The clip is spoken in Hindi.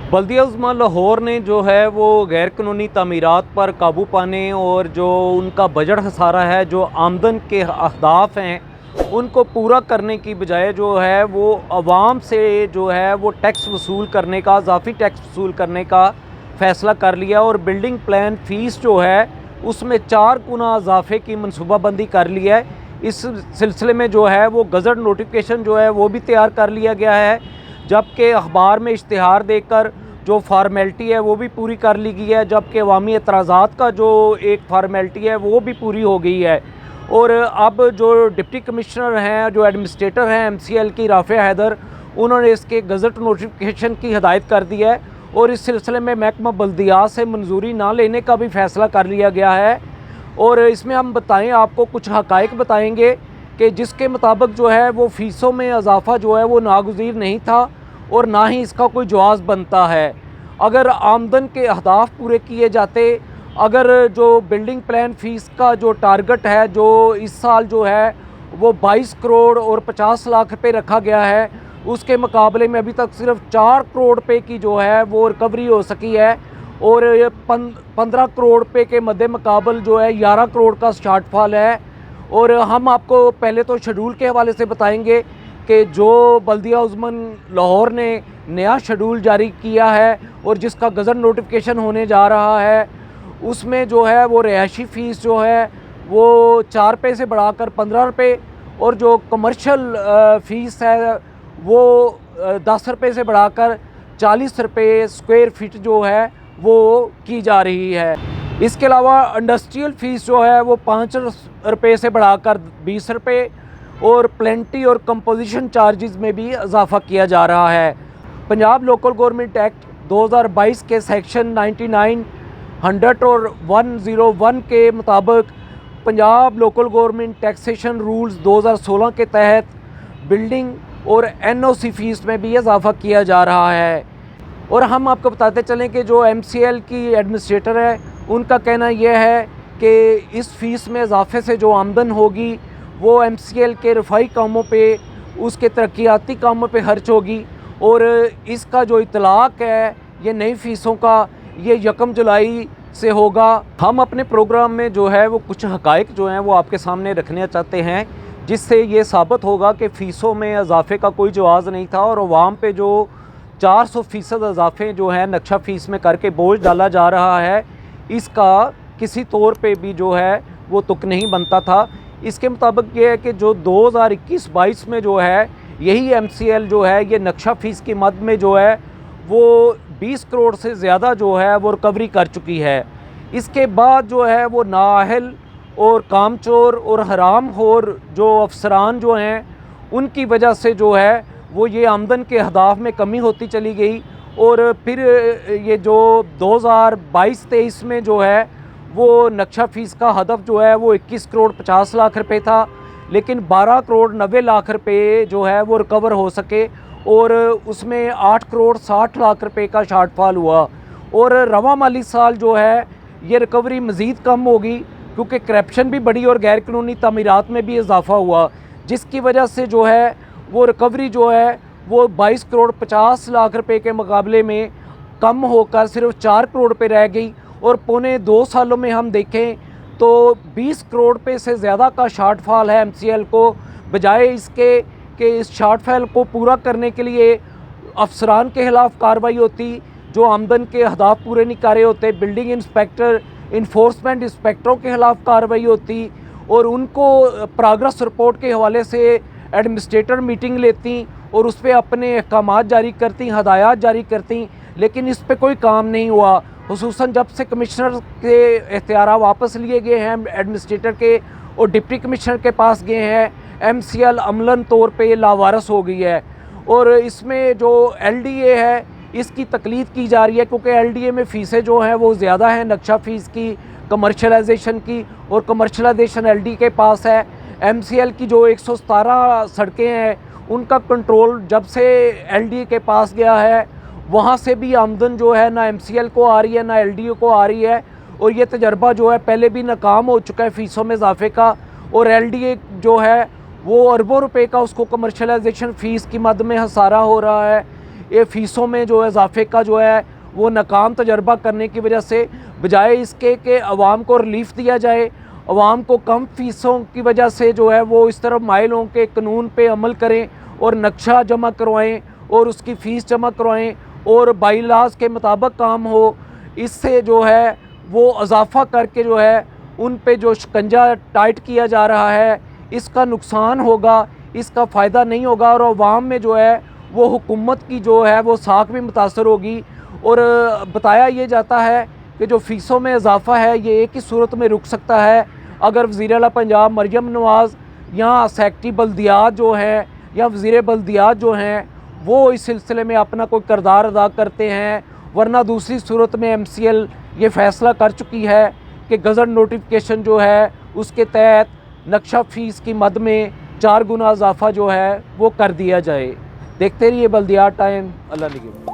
बल्दिया उज़्मा लाहौर ने जो है वो गैर कानूनी तामीरात पर काबू पाने और जो उनका बजट खसारा है, जो आमदन के अहदाफ हैं उनको पूरा करने की बजाय जो है वो आवाम से जो है वो टैक्स वसूल करने का, इजाफ़ी टैक्स वसूल करने का फ़ैसला कर लिया और बिल्डिंग प्लान फ़ीस जो है उसमें 4 गुना इजाफ़े की मनसूबाबंदी कर ली है। इस सिलसिले में जो है वो गज़ट नोटिफिकेशन जो है वो भी तैयार कर लिया गया है, जबकि अखबार में इश्तिहार देकर जो फार्मेलिटी है वो भी पूरी कर ली गई है, जबकि अवामी एतराज़ात का जो एक फार्मेलिटी है वो भी पूरी हो गई है। और अब जो डिप्टी कमिश्नर हैं, जो एडमिनिस्ट्रेटर हैं MCL की राफ़े हैदर, उन्होंने इसके गज़ट नोटिफिकेशन की हदायत कर दी है और इस सिलसिले में महकमा बल्दियात से मंजूरी ना लेने का भी फ़ैसला कर लिया गया है। और इसमें हम बताएं, आपको कुछ हक़ाइक़ बताएंगे कि जिसके मुताबिक जो है वो फ़ीसों में इजाफ़ा जो है वो नागुज़ीर नहीं था और ना ही इसका कोई जवाज़ बनता है। अगर आमदन के अहदाफ पूरे किए जाते, अगर जो बिल्डिंग प्लान फ़ीस का जो टारगेट है जो इस साल जो है वो 22 करोड़ और 50 लाख रुपए रखा गया है, उसके मुकाबले में अभी तक सिर्फ 4 करोड़ रुपए की जो है वो रिकवरी हो सकी है और 15 करोड़ रुपए के मद्दे मुकाबल जो है 11 करोड़ का शॉर्टफॉल है। और हम आपको पहले तो शेड्यूल के हवाले से बताएंगे कि जो बल्दिया उज़्मा लाहौर ने नया शेड्यूल जारी किया है और जिसका गज़ट नोटिफिकेशन होने जा रहा है, उसमें जो है वो रिहायशी फ़ीस जो है वो 4 रुपये से बढ़ाकर 15 रुपये और जो कमर्शियल फ़ीस है वो 10 रुपये से बढ़ाकर 40 रुपये स्क्वायर फीट जो है वो की जा रही है। इसके अलावा इंडस्ट्रियल फ़ीस जो है वो 5 रुपये से बढ़ाकर 20 रुपये और प्लेंटी और कंपोजिशन चार्जेस में भी इजाफ़ा किया जा रहा है। पंजाब लोकल गवर्नमेंट एक्ट 2022 के सेक्शन 99, 100 और 101 के मुताबिक Punjab local government taxation rules 2016 के तहत बिल्डिंग और NOC फ़ीस में भी इजाफ़ा किया जा रहा है। और हम आपको बताते चलें कि जो MCL की एडमिनिस्ट्रेटर है, उनका कहना यह है कि इस फ़ीस में इजाफ़े से जो आमदन होगी वो MCL के रफ़ाई कामों पे, उसके तरक्याती कामों पे खर्च होगी और इसका जो इतलाक़ है ये नई फ़ीसों का, ये 1 जुलाई से होगा। हम अपने प्रोग्राम में जो है वो कुछ हक़ाइक़ जो हैं वो आपके सामने रखना चाहते हैं, जिससे ये साबित होगा कि फ़ीसों में इजाफ़े का कोई जवाज़ नहीं था और अवाम पे जो 400% इजाफ़े जो हैं नक्शा फ़ीस में करके बोझ डाला जा रहा है, इसका किसी तौर पे भी जो है वो तुक नहीं बनता था। इसके मुताबिक ये है कि जो 2021-22 में जो है यही MCL जो है ये नक्शा फ़ीस की मद में जो है वो 20 करोड़ से ज़्यादा जो है वो रिकवरी कर चुकी है। इसके बाद जो है वो नाअहल और कामचोर और हरामखोर जो अफसरान जो हैं उनकी वजह से जो है वो ये आमदन के अहदाफ में कमी होती चली गई और फिर ये जो 2022-23 में जो है वो नक्शा फ़ीस का हदफ जो है वो 21 करोड़ 50 लाख रुपए था, लेकिन 12 करोड़ 90 लाख रुपए जो है वो रिकवर हो सके और उसमें 8 करोड़ 60 लाख रुपए का शॉर्टफॉल हुआ। और रवा माली साल जो है ये रिकवरी मज़ीद कम होगी क्योंकि करप्शन भी बढ़ी और गैर कानूनी तामीरात में भी इजाफ़ा हुआ, जिसकी वजह से जो है वो रिकवरी जो है वो 22 करोड़ 50 लाख रुपए के मुकाबले में कम होकर सिर्फ 4 करोड़ पे रह गई। और पौने 2 सालों में हम देखें तो 20 करोड़ रुपए से ज़्यादा का शॉर्टफॉल है MCL को, बजाय इसके कि इस शॉर्टफॉल को पूरा करने के लिए अफसरान के ख़िलाफ़ कार्रवाई होती जो आमदन के अहदाफ पूरे नहीं कर रहे होते, बिल्डिंग इंस्पेक्टर, इन्फोर्समेंट इंस्पेक्टरों के ख़िलाफ़ कार्रवाई होती और उनको प्रोग्रेस रिपोर्ट के हवाले से एडमिनिस्ट्रेटर मीटिंग लेती और उस पर अपने अहकामात जारी करती, हदायत जारी करती, लेकिन इस पर कोई काम नहीं हुआ। हुसूसन जब से कमिश्नर के इख्तियार वापस लिए गए हैं एडमिनिस्ट्रेटर के और डिप्टी कमिश्नर के पास गए हैं, MCL अमलन तौर पे लावारस हो गई है। और इसमें जो LDA है इसकी तकलीद की जा रही है क्योंकि LDA में फ़ीसें जो हैं वो ज़्यादा हैं नक्शा फ़ीस की, कमर्शलाइजेशन की, और कमर्शलाइजेशन LD के पास है। MCL की जो 117 सड़कें हैं उनका कंट्रोल जब से LDA के पास गया है वहाँ से भी आमदन जो है ना MCL को आ रही है ना LDA को आ रही है और ये तजर्बा जो है पहले भी नाकाम हो चुका है फ़ीसों में इजाफे का। और LDA जो है वो अरबों रुपए का उसको कमर्शलाइजेशन फ़ीस की मद में हसारा हो रहा है। ये फ़ीसों में जो है इजाफे का जो है वो नाकाम तजर्बा करने की वजह से बजाय इसके कि अवाम को रिलीफ दिया जाए, अवाम को कम फ़ीसों की वजह से जो है वो इस तरफ माइल हों के कानून पे अमल करें और नक्शा जमा करवाएं और उसकी फ़ीस जमा करवाएं और बाई लॉज के मुताबिक काम हो, इससे जो है वो इजाफा करके जो है उन पे जो शिकंजा टाइट किया जा रहा है इसका नुकसान होगा, इसका फ़ायदा नहीं होगा और अवाम में जो है वो हुकूमत की जो है वो साख भी मुतासर होगी। और बताया ये जाता है कि जो फ़ीसों में इजाफा है ये एक ही सूरत में रुक सकता है अगर वज़ीर आला पंजाब मरियम नवाज़ या सेक्रेटरी बल्दियात जो हैं या वज़ीर बल्दियात जो हैं वो इस सिलसिले में अपना कोई किरदार अदा करते हैं, वरना दूसरी सूरत में MCL ये फ़ैसला कर चुकी है कि गज़ट नोटिफिकेशन जो है उसके तहत नक्शा फ़ीस की मद में 4 गुना इजाफा जो है वो कर दिया जाए। देखते रहिए बल्दियात टाइम। अल्लाह निगहबान।